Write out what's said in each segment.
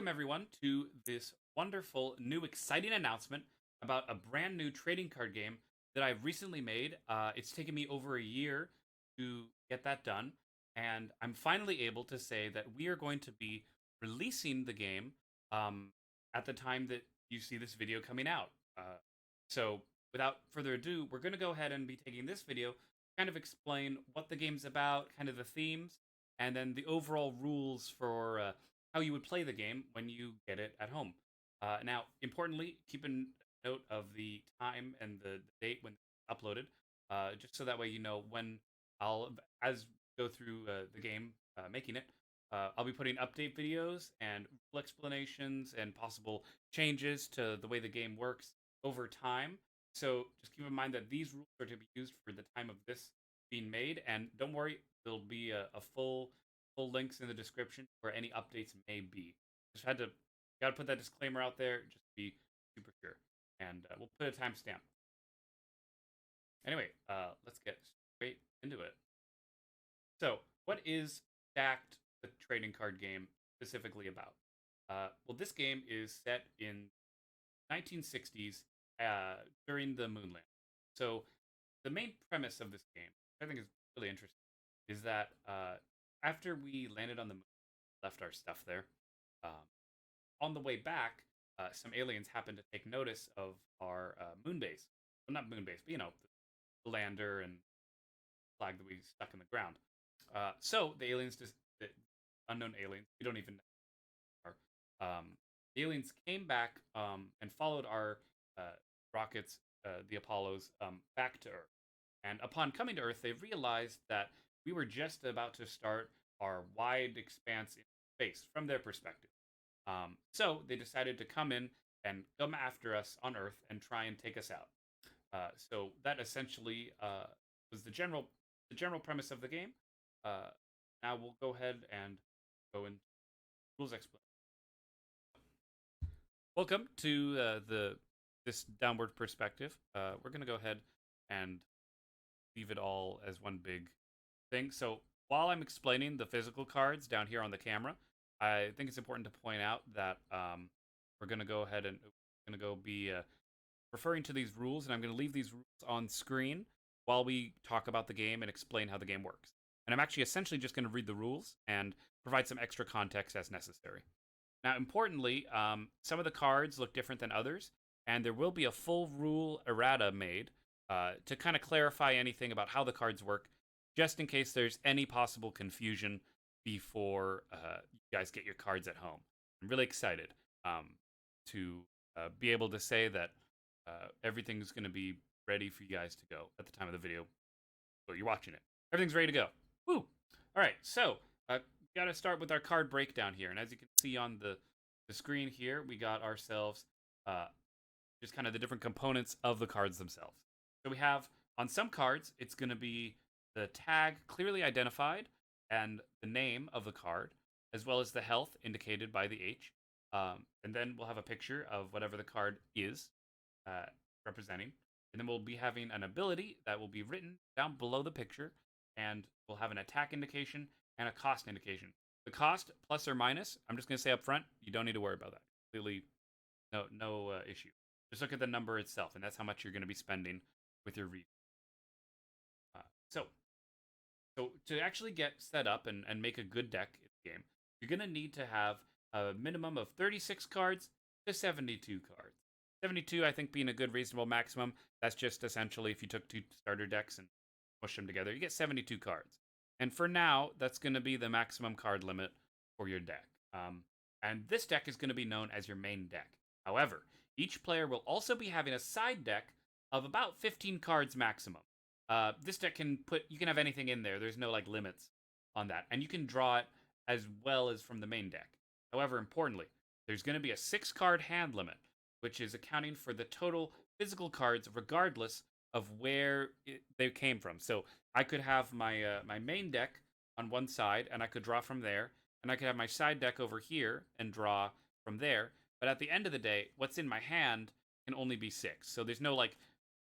Welcome, everyone, to this wonderful, new, exciting announcement about a brand new trading card game that I've recently made. It's taken me over a year to get that done, and I'm finally able to say that we are going to be releasing the game um, at the time that you see this video coming out. So, without further ado, we're going to go ahead and be taking this video to kind of explain what the game's about, kind of the themes, and then the overall rules for how you would play the game when you get it at home. Now, importantly, keep a note of the time and the date when it's uploaded, just so that way you know when I'll, as go through the game, making it, I'll be putting update videos and full explanations and possible changes to the way the game works over time. So just keep in mind that these rules are to be used for the time of this being made, and don't worry, there'll be a full links in the description where any updates may be. Just got to put that disclaimer out there, just to be super sure, and we'll put a timestamp. Anyway, let's get straight into it. So, what is Stacked, the trading card game, specifically about? Well, this game is set in 1960s during the moon landing. So, the main premise of this game, which I think is really interesting, is that after we landed on the moon, left our stuff there, um, on the way back, some aliens happened to take notice of our moon base. Well, not moon base, but the lander and flag that we stuck in the ground. So the aliens, the unknown aliens, we don't even know, the aliens came back and followed our rockets, the Apollos, back to Earth. And upon coming to Earth, they realized that we were just about to start our wide expanse in space from their perspective. So they decided to come in and come after us on Earth and try and take us out. So that essentially was the general premise of the game. Uh, Now we'll go ahead and go into rules explanation. Welcome to this downward perspective. We're going to go ahead and leave it all as one big thing. So while I'm explaining the physical cards down here on the camera, I think it's important to point out that we're going to go ahead and going to go be referring to these rules, and I'm going to leave these rules on screen while we talk about the game and explain how the game works. And I'm actually essentially just going to read the rules and provide some extra context as necessary. Now, importantly, some of the cards look different than others, and there will be a full rule errata made to kind of clarify anything about how the cards work, just in case there's any possible confusion before you guys get your cards at home. I'm really excited to be able to say that everything's going to be ready for you guys to go at the time of the video. So you're watching it. Everything's ready to go. Woo! All right, so we got to start with our card breakdown here. And as you can see on the screen here, we got ourselves just kind of the different components of the cards themselves. So we have, on some cards, it's going to be the tag clearly identified and the name of the card, as well as the health indicated by the H. And then we'll have a picture of whatever the card is representing. And then we'll be having an ability that will be written down below the picture, and we'll have an attack indication and a cost indication. The cost, plus or minus, I'm just going to say up front, you don't need to worry about that. Completely no issue. Just look at the number itself, and that's how much you're going to be spending with your read. So to actually get set up and make a good deck in the game, you're going to need to have a minimum of 36 cards to 72 cards. 72, I think, being a good reasonable maximum. That's just essentially if you took two starter decks and push them together, you get 72 cards. And for now, that's going to be the maximum card limit for your deck. And this deck is going to be known as your main deck. However, each player will also be having a side deck of about 15 cards maximum. This deck you can have anything in there. There's no limits on that. And you can draw it as well as from the main deck. However, importantly, there's going to be a 6-card hand limit, which is accounting for the total physical cards regardless of where they came from. So I could have my my main deck on one side, and I could draw from there, and I could have my side deck over here and draw from there. But at the end of the day, what's in my hand can only be 6. So there's no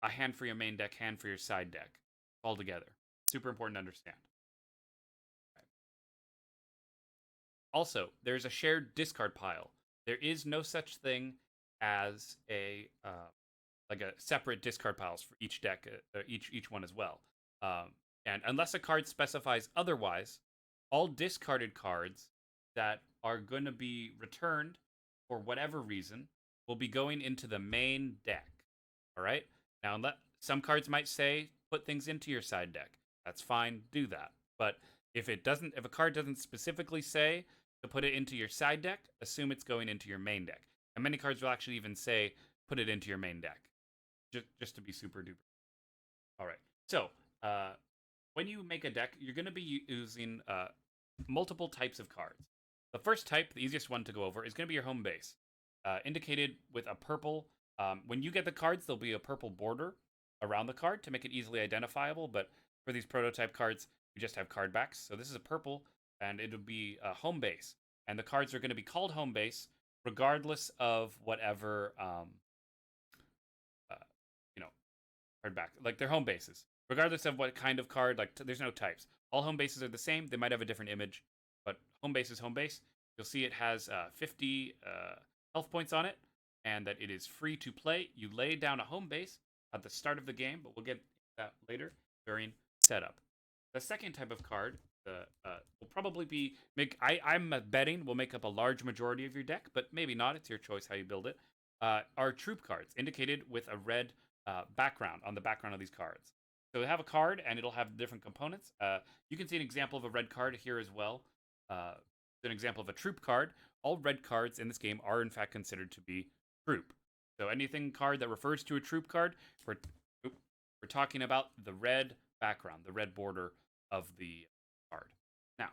a hand for your main deck, hand for your side deck all together. Super important to understand. Okay. Also, there's a shared discard pile There is no such thing as a like a separate discard piles for each deck, each one as well. And unless a card specifies otherwise, all discarded cards that are going to be returned for whatever reason will be going into the main deck. All right. Now, some cards might say put things into your side deck. That's fine. Do that. But if a card doesn't specifically say to put it into your side deck, assume it's going into your main deck. And many cards will actually even say put it into your main deck, just to be super duper. All right. So when you make a deck, you're going to be using multiple types of cards. The first type, the easiest one to go over, is going to be your home base, indicated with a purple. When you get the cards, there'll be a purple border around the card to make it easily identifiable. But for these prototype cards, we just have card backs. So this is a purple, and it'll be a home base. And the cards are going to be called home base regardless of whatever, you know, card back. Like they're home bases. Regardless of what kind of card, like there's no types. All home bases are the same. They might have a different image, but home base is home base. You'll see it has 50 health points on it, and that it is free to play. You lay down a home base at the start of the game, but we'll get that later during setup. The second type of card will probably be I'm betting will make up a large majority of your deck, but maybe not. It's your choice how you build it. Are troop cards indicated with a red background on the background of these cards. So we have a card, and it'll have different components. You can see an example of a red card here as well. An example of a troop card. All red cards in this game are in fact considered to be troop. So anything card that refers to a troop card, we're talking about the red background, the red border of the card. Now,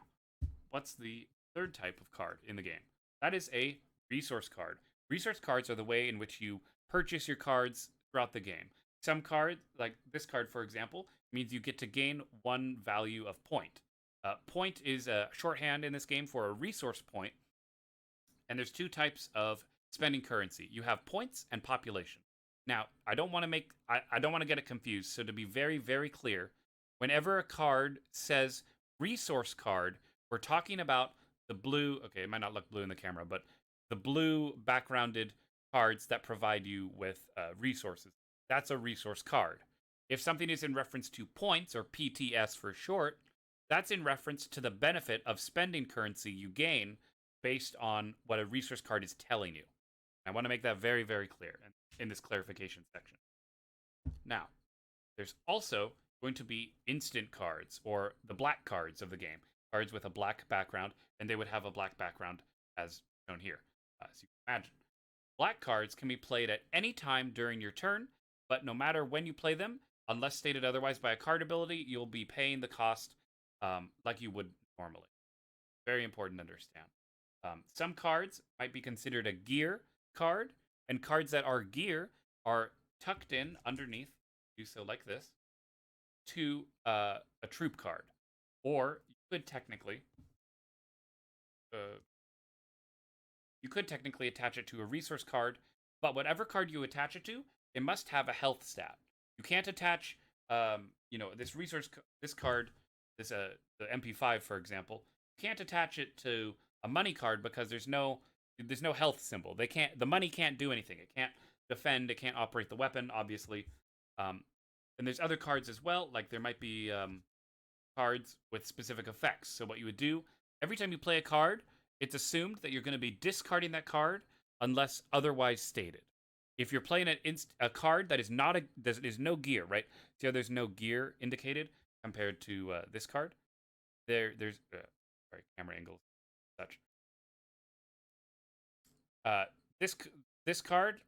what's the third type of card in the game? That is a resource card. Resource cards are the way in which you purchase your cards throughout the game. Some cards, like this card, for example, means you get to gain one value of point. Point is a shorthand in this game for a resource point, and there's two types of spending currency. You have points and population. Now, I don't want to get it confused. So to be very, very clear, whenever a card says resource card, we're talking about the blue. Okay, it might not look blue in the camera, but the blue backgrounded cards that provide you with resources. That's a resource card. If something is in reference to points, or PTS for short, that's in reference to the benefit of spending currency you gain based on what a resource card is telling you. I want to make that very, very clear in this clarification section. Now, there's also going to be instant cards, or the black cards of the game. Cards with a black background, and they would have a black background as shown here, as you can imagine. Black cards can be played at any time during your turn, but no matter when you play them, unless stated otherwise by a card ability, you'll be paying the cost like you would normally. Very important to understand. Some cards might be considered a gear card, and cards that are gear are tucked in underneath, do so like this, to a troop card. Or you could technically attach it to a resource card, but whatever card you attach it to, it must have a health stat. You can't attach, this card, the MP5, for example. You can't attach it to a money card because there's no health symbol. The money can't do anything. It can't defend. It can't operate the weapon, obviously. And there's other cards as well. Like there might be cards with specific effects. So what you would do every time you play a card, it's assumed that you're going to be discarding that card unless otherwise stated. If you're playing a card that is there's no gear, right? See how there's no gear indicated compared to this card? There's sorry, camera angles, such. This card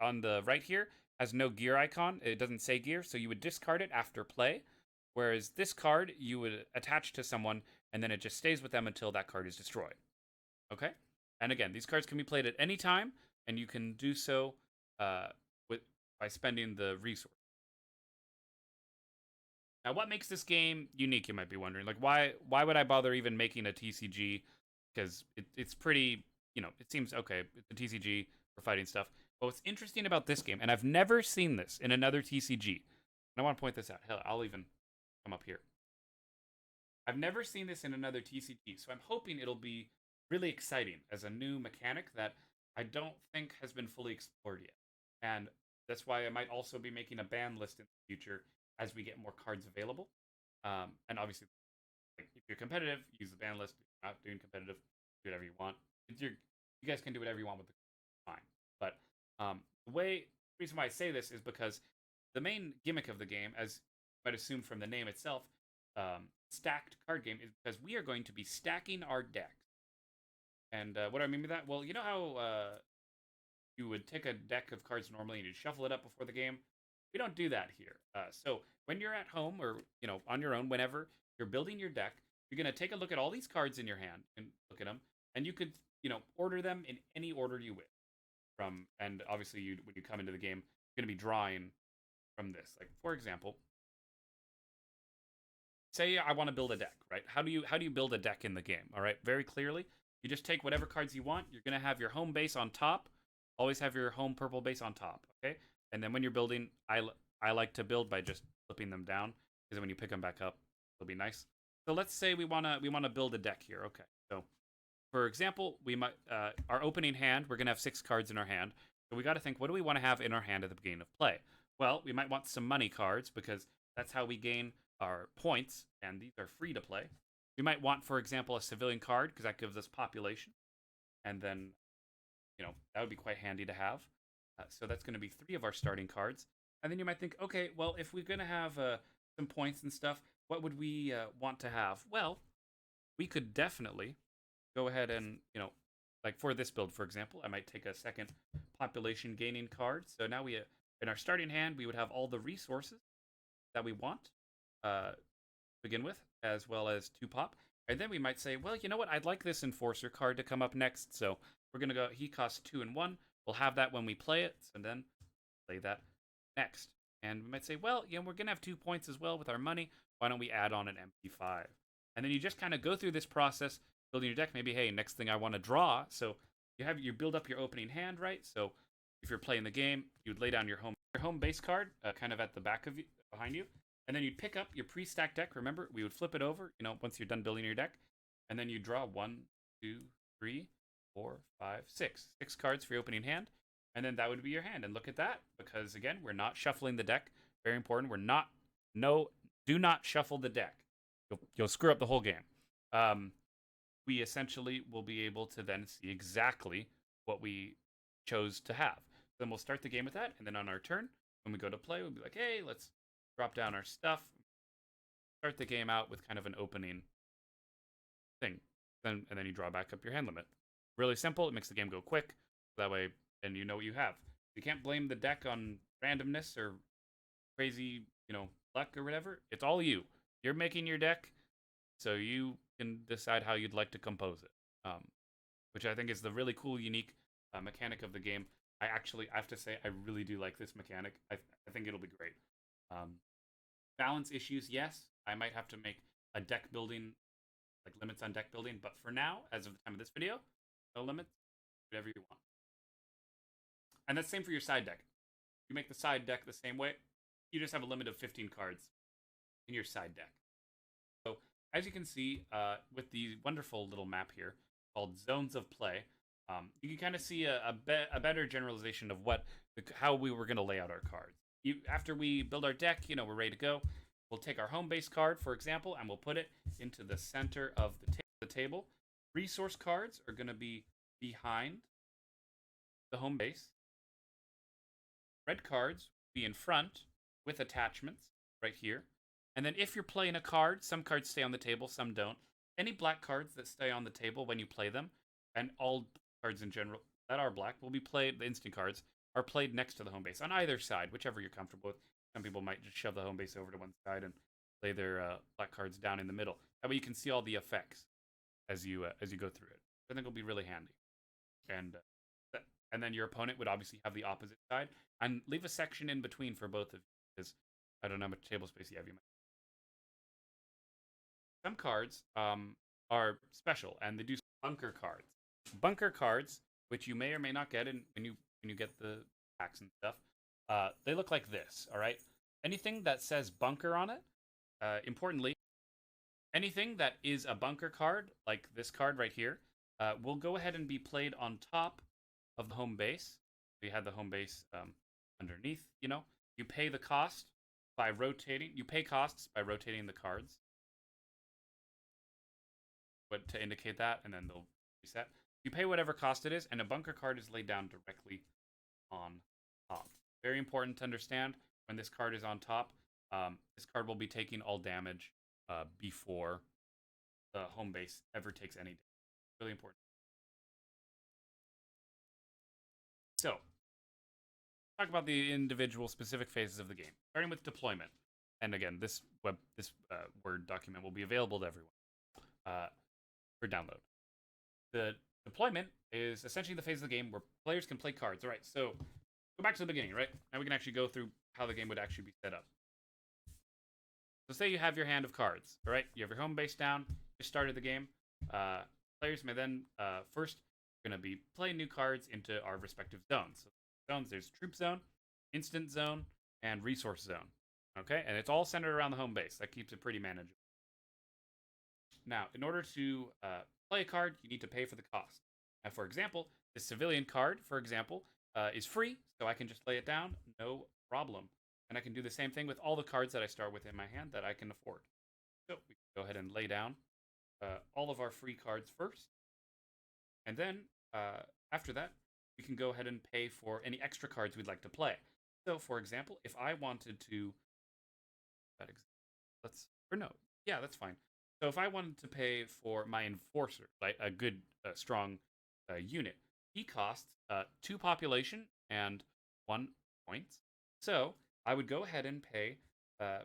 on the right here has no gear icon. It doesn't say gear, so you would discard it after play. Whereas this card you would attach to someone, and then it just stays with them until that card is destroyed. Okay? And again, these cards can be played at any time, and you can do so by spending the resource. Now, what makes this game unique, you might be wondering? Like, why would I bother even making a TCG? Because it's pretty, it seems okay. It's a TCG for fighting stuff. But what's interesting about this game, and I've never seen this in another TCG, and I want to point this out. Hell, I'll even come up here. I've never seen this in another TCG, so I'm hoping it'll be really exciting as a new mechanic that I don't think has been fully explored yet. And that's why I might also be making a ban list in the future as we get more cards available. And obviously, like, if you're competitive, use the ban list. If you're not doing competitive, do whatever you want. You guys can do whatever you want with the fine. But the reason why I say this is because the main gimmick of the game, as you might assume from the name itself, stacked card game, is because we are going to be stacking our decks. And what do I mean by that? Well, you know how you would take a deck of cards normally and you'd shuffle it up before the game? We don't do that here. So when you're at home or on your own, whenever you're building your deck, you're gonna take a look at all these cards in your hand and look at them, and you could order them in any order you wish. And obviously when you come into the game, you're gonna be drawing from this. Like for example, say I want to build a deck, right? How do you build a deck in the game? All right, very clearly, you just take whatever cards you want. You're gonna have your home base on top. Always have your home purple base on top, okay? And then when you're building, I like to build by just flipping them down, because when you pick them back up, it'll be nice. So let's say we wanna build a deck here, okay? So for example, we might our opening hand, we're gonna have 6 cards in our hand. So we got to think, what do we want to have in our hand at the beginning of play? Well, we might want some money cards because that's how we gain our points, and these are free to play. We might want, for example, a civilian card because that gives us population, and then that would be quite handy to have. So that's going to be 3 of our starting cards. And then you might think, okay, well, if we're going to have some points and stuff, what would we want to have? Well, we could definitely go ahead and, like for this build, for example, I might take a second population gaining card. So now in our starting hand, we would have all the resources that we want to begin with, as well as 2 pop. And then we might say, well, you know what? I'd like this Enforcer card to come up next. So we're going to go, he costs 2 and 1. We'll have that when we play it, and then play that next. And we might say, well, we're going to have 2 points as well with our money. Why don't we add on an MP5? And then you just kind of go through this process, building your deck. Maybe, hey, next thing I want to draw. So you build up your opening hand, right? So if you're playing the game, you'd lay down your home base card, kind of at the back of you, behind you. And then you'd pick up your pre-stacked deck. Remember, we would flip it over, once you're done building your deck. And then you draw 1, 2, 3, 4, 5, 6. 6 cards for your opening hand. And then that would be your hand. And look at that, because again, we're not shuffling the deck. Very important. Do not shuffle the deck. You'll screw up the whole game. We essentially will be able to then see exactly what we chose to have. Then we'll start the game with that. And then on our turn, when we go to play, we'll be like, hey, let's drop down our stuff, start the game out with kind of an opening thing. And then you draw back up your hand limit. Really simple. It makes the game go quick. That way, and you know what you have. You can't blame the deck on randomness or crazy, luck or whatever. It's all you. You're making your deck, so you can decide how you'd like to compose it. Which I think is the really cool, unique mechanic of the game. I have to say, I really do like this mechanic. I think it'll be great. Balance issues, yes. I might have to make a deck building, like limits on deck building, but for now, as of the time of this video, no limits, whatever you want. And that's the same for your side deck. You make the side deck the same way. You just have a limit of 15 cards in your side deck. So as you can see, with the wonderful little map here called Zones of Play, you can kind of see a better generalization of how we were going to lay out our cards. After we build our deck, we're ready to go. We'll take our home base card, for example, and we'll put it into the center of the table. Resource cards are going to be behind the home base. Red cards will be in front with attachments right here. And then if you're playing a card, some cards stay on the table, some don't. Any black cards that stay on the table when you play them, and all cards in general that are black will be played, the instant cards, are played next to the home base on either side, whichever you're comfortable with. Some people might just shove the home base over to one side and lay their black cards down in the middle. That way you can see all the effects as you go through it. I think it'll be really handy. And then your opponent would obviously have the opposite side, and leave a section in between for both of you, because I don't know how much table space you have. Some cards are special, and they do bunker cards. Bunker cards, which you may or may not get when you get the packs and stuff, they look like this, all right? Anything that says bunker on it, importantly, anything that is a bunker card, like this card right here, will go ahead and be played on top of the home base. We had the home base underneath, you pay the cost by rotating. You pay costs by rotating the cards, but to indicate that, and then they'll reset. You pay whatever cost it is, and a bunker card is laid down directly on top. Very important to understand when this card is on top. This card will be taking all damage before the home base ever takes any damage. Really important. So, talk about the individual specific phases of the game, starting with deployment. And again, this Word document will be available to everyone for download. The deployment is essentially the phase of the game where players can play cards. All right, so go back to the beginning, right? Now we can actually go through how the game would actually be set up. So say you have your hand of cards, all right? You have your home base down, you started the game. Players may then, first, going to be playing new cards into our respective zones. So zones, there's troop zone, instant zone, and resource zone. Okay, and it's all centered around the home base. That keeps it pretty manageable. Now, in order to play a card, you need to pay for the cost. Now, for example, this civilian card, for example, is free, so I can just lay it down, no problem. And I can do the same thing with all the cards that I start with in my hand that I can afford. So we can go ahead and lay down all of our free cards first. And then, after that, we can go ahead and pay for any extra cards we'd like to play. So, for example, if I wanted to... that's fine. So if I wanted to pay for my Enforcer, like a good, strong unit, he costs 2 population and 1 points. So I would go ahead and pay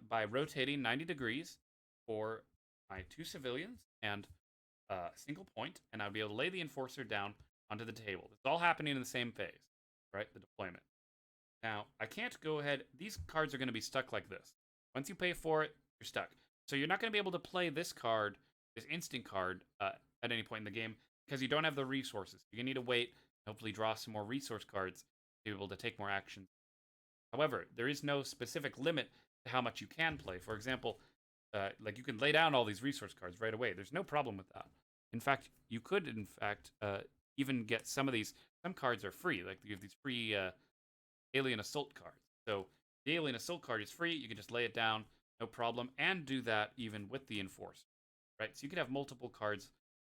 by rotating 90 degrees for my 2 civilians and a single point, and I'd be able to lay the Enforcer down onto the table. It's all happening in the same phase, right? The deployment. Now, I can't go ahead. These cards are going to be stuck like this. Once you pay for it, you're stuck. So you're not going to be able to play this card, this instant card, at any point in the game because you don't have the resources. You're going to need to wait, hopefully draw some more resource cards to be able to take more actions. However, there is no specific limit to how much you can play. For example, like you can lay down all these resource cards right away. There's no problem with that. In fact, you could, even get some of these. Some cards are free. Like you have these free Alien Assault cards. So the Alien Assault card is free. You can just lay it down, no problem, and do that even with the Enforcer, right? So you can have multiple cards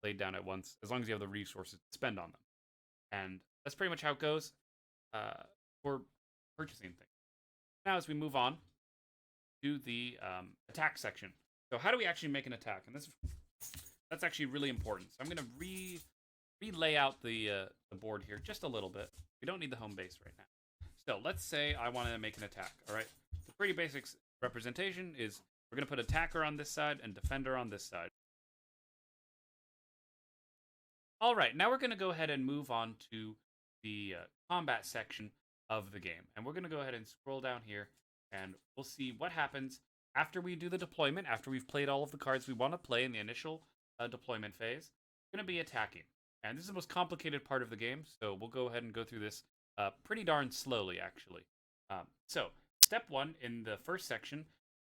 laid down at once as long as you have the resources to spend on them. And that's pretty much how it goes for purchasing things. Now, as we move on to the attack section. So how do we actually make an attack? And that's actually really important. So I'm going to relay out the board here just a little bit. We don't need the home base right now. So let's say I want to make an attack, all right? The pretty basic representation is we're going to put attacker on this side and defender on this side. All right, now we're going to go ahead and move on to the combat section of the game. And we're going to go ahead and scroll down here, and we'll see what happens after we do the deployment, after we've played all of the cards we want to play in the initial deployment phase. We're going to be attacking. And this is the most complicated part of the game, so we'll go ahead and go through this pretty darn slowly, actually. So, step 1 in the first section,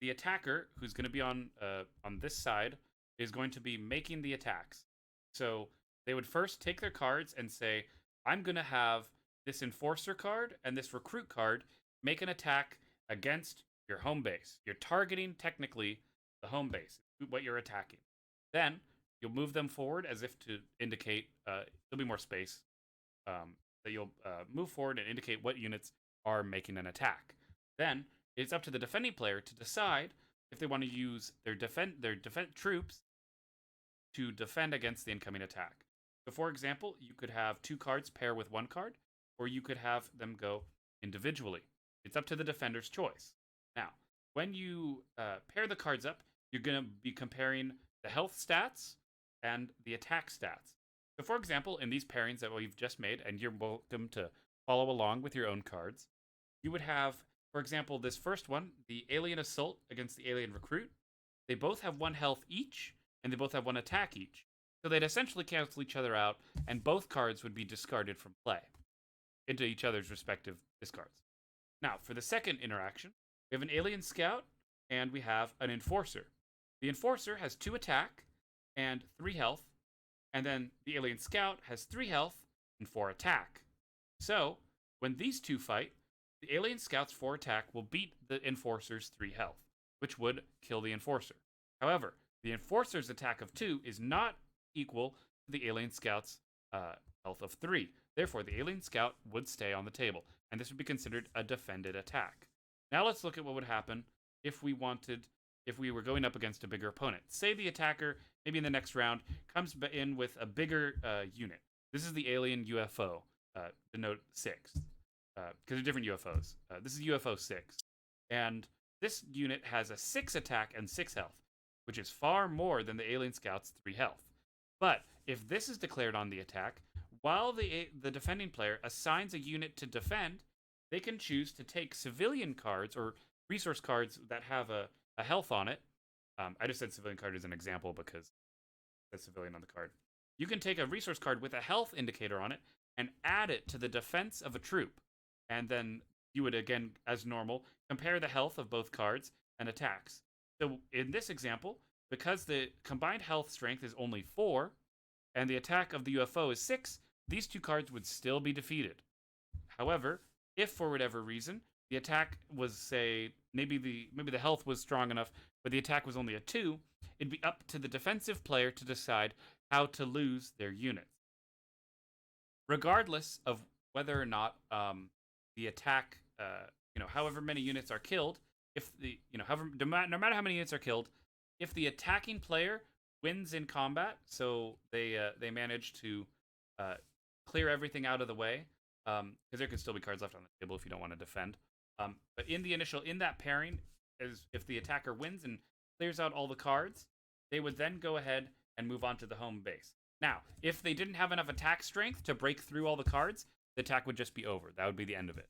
the attacker, who's going to be on this side, is going to be making the attacks. So, they would first take their cards and say, I'm going to have this Enforcer card and this Recruit card make an attack against your home base. You're targeting, technically, the home base, what you're attacking. Then, you'll move them forward as if to indicate, there'll be more space, that you'll move forward and indicate what units are making an attack. Then, it's up to the defending player to decide if they want to use their troops to defend against the incoming attack. So, for example, you could have 2 cards pair with 1 card, or you could have them go individually. It's up to the defender's choice. Now, when you pair the cards up, you're going to be comparing the health stats and the attack stats. So, for example, in these pairings that we've just made, and you're welcome to follow along with your own cards, you would have, for example, this first one, the Alien Assault against the Alien Recruit. They both have 1 health each, and they both have 1 attack each. So they'd essentially cancel each other out, and both cards would be discarded from play into each other's respective discards. Now, for the second interaction, we have an Alien Scout, and we have an Enforcer. The Enforcer has 2 attack and 3 health, and then the Alien Scout has 3 health and 4 attack. So, when these two fight, the alien scout's 4 attack will beat the enforcer's 3 health, which would kill the enforcer. However, the enforcer's attack of 2 is not equal to the alien scout's health of 3. Therefore, the alien scout would stay on the table, and this would be considered a defended attack. Now let's look at what would happen if we were going up against a bigger opponent. Say the attacker, maybe in the next round, comes in with a bigger unit. This is the alien UFO, denote 6, because they're different UFOs. This is UFO 6, and this unit has a 6 attack and 6 health, which is far more than the alien scout's 3 health. But if this is declared on the attack, while the defending player assigns a unit to defend, they can choose to take civilian cards or resource cards that have a health on it. I just said civilian card as an example because it's civilian on the card. You can take a resource card with a health indicator on it and add it to the defense of a troop. And then you would, again, as normal, compare the health of both cards and attacks. So in this example, because the combined health strength is only 4, and the attack of the UFO is 6, these two cards would still be defeated. However, if for whatever reason the attack was, say, maybe the health was strong enough, but the attack was only a 2, it'd be up to the defensive player to decide how to lose their units. Regardless of whether or not the attack, however many units are killed, no matter how many units are killed, if the attacking player wins in combat, so they manage to clear everything out of the way, because there could still be cards left on the table if you don't want to defend. But in that pairing, if the attacker wins and clears out all the cards, they would then go ahead and move on to the home base. Now, if they didn't have enough attack strength to break through all the cards, the attack would just be over. That would be the end of it.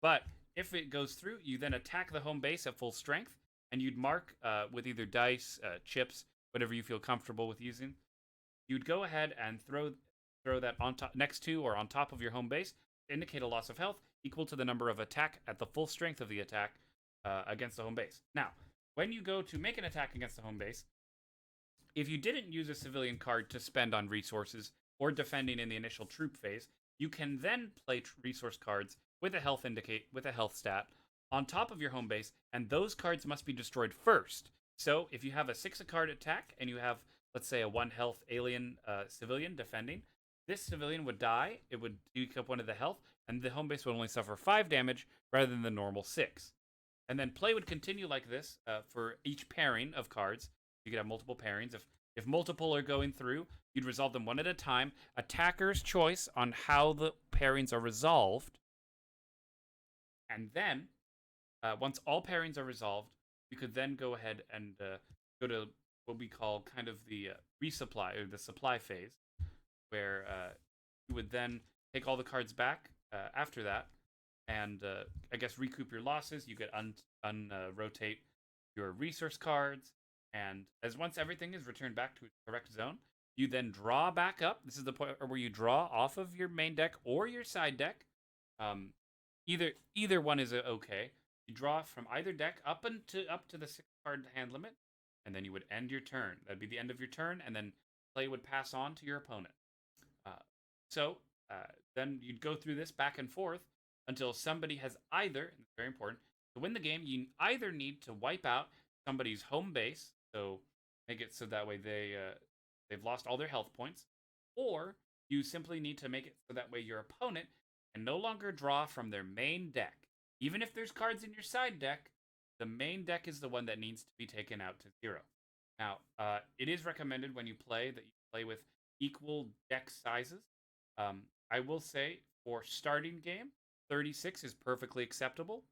But if it goes through, you then attack the home base at full strength, and you'd mark with either dice, chips, whatever you feel comfortable with using. You'd go ahead and throw that on top, next to or on top of your home base to indicate a loss of health equal to the number of attack at the full strength of the attack against the home base. Now, when you go to make an attack against the home base, if you didn't use a civilian card to spend on resources or defending in the initial troop phase, you can then play resource cards with a health stat on top of your home base, and those cards must be destroyed first. So if you have a 6 card attack and you have, let's say, a 1 health alien civilian defending, this civilian would die, it would take up 1 of the health, and the home base would only suffer 5 damage rather than the normal 6. And then play would continue like this for each pairing of cards. You could have multiple pairings. If multiple are going through, you'd resolve them one at a time. Attacker's choice on how the pairings are resolved. And then, once all pairings are resolved, you could then go ahead and go to what we call kind of the resupply, or the supply phase, where you would then take all the cards back after that, and I guess recoup your losses. You could rotate your resource cards, and once everything is returned back to its correct zone, you then draw back up. This is the point where you draw off of your main deck or your side deck. Either one is okay. You draw from either deck up to the 6 card hand limit, and then you would end your turn. That'd be the end of your turn, and then play would pass on to your opponent. Then you'd go through this back and forth until somebody has either, and it's very important, to win the game, you either need to wipe out somebody's home base, so make it so that way they've lost all their health points, or you simply need to make it so that way your opponent can no longer draw from their main deck. Even if there's cards in your side deck, the main deck is the one that needs to be taken out to 0. Now, it is recommended when you play that you play with equal deck sizes. I will say for starting game, 36 is perfectly acceptable.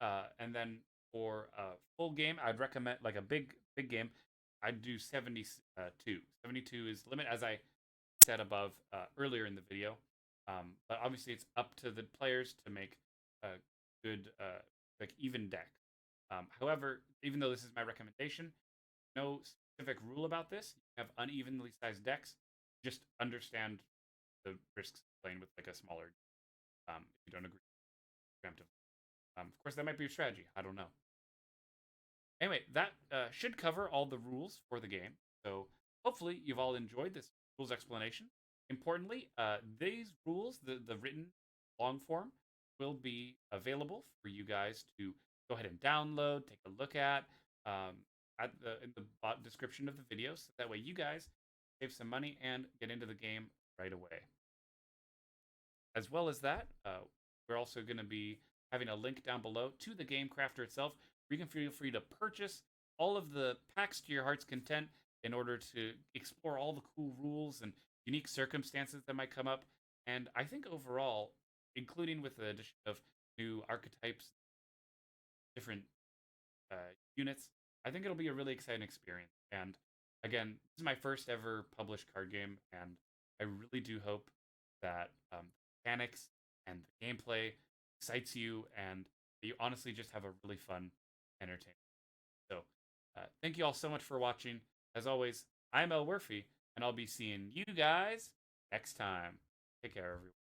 And then for a full game, I'd recommend, like a big game, I'd do 72. 72 is the limit, as I said above earlier in the video. But obviously, it's up to the players to make a good, even deck. However, even though this is my recommendation, no specific rule about this. You have unevenly sized decks. Just understand the risks of playing with like a smaller. If you don't agree, preemptively. Of course, that might be your strategy. I don't know. Anyway, that should cover all the rules for the game. So hopefully you've all enjoyed this rules explanation. Importantly, these rules, the written long form will be available for you guys to go ahead and download, take a look um, in the description of the video, so that way you guys save some money and get into the game right away. As well as that, we're also going to be having a link down below to the game crafter itself, where you can feel free to purchase all of the packs to your heart's content in order to explore all the cool rules and unique circumstances that might come up. And I think overall, including with the addition of new archetypes, different uh, units, I think it'll be a really exciting experience. And again, this is my first ever published card game, and I really do hope that the mechanics and the gameplay excites you, and you honestly just have a really fun entertainment. So, thank you all so much for watching. As always, I'm Elwirfy, and I'll be seeing you guys next time. Take care, everyone.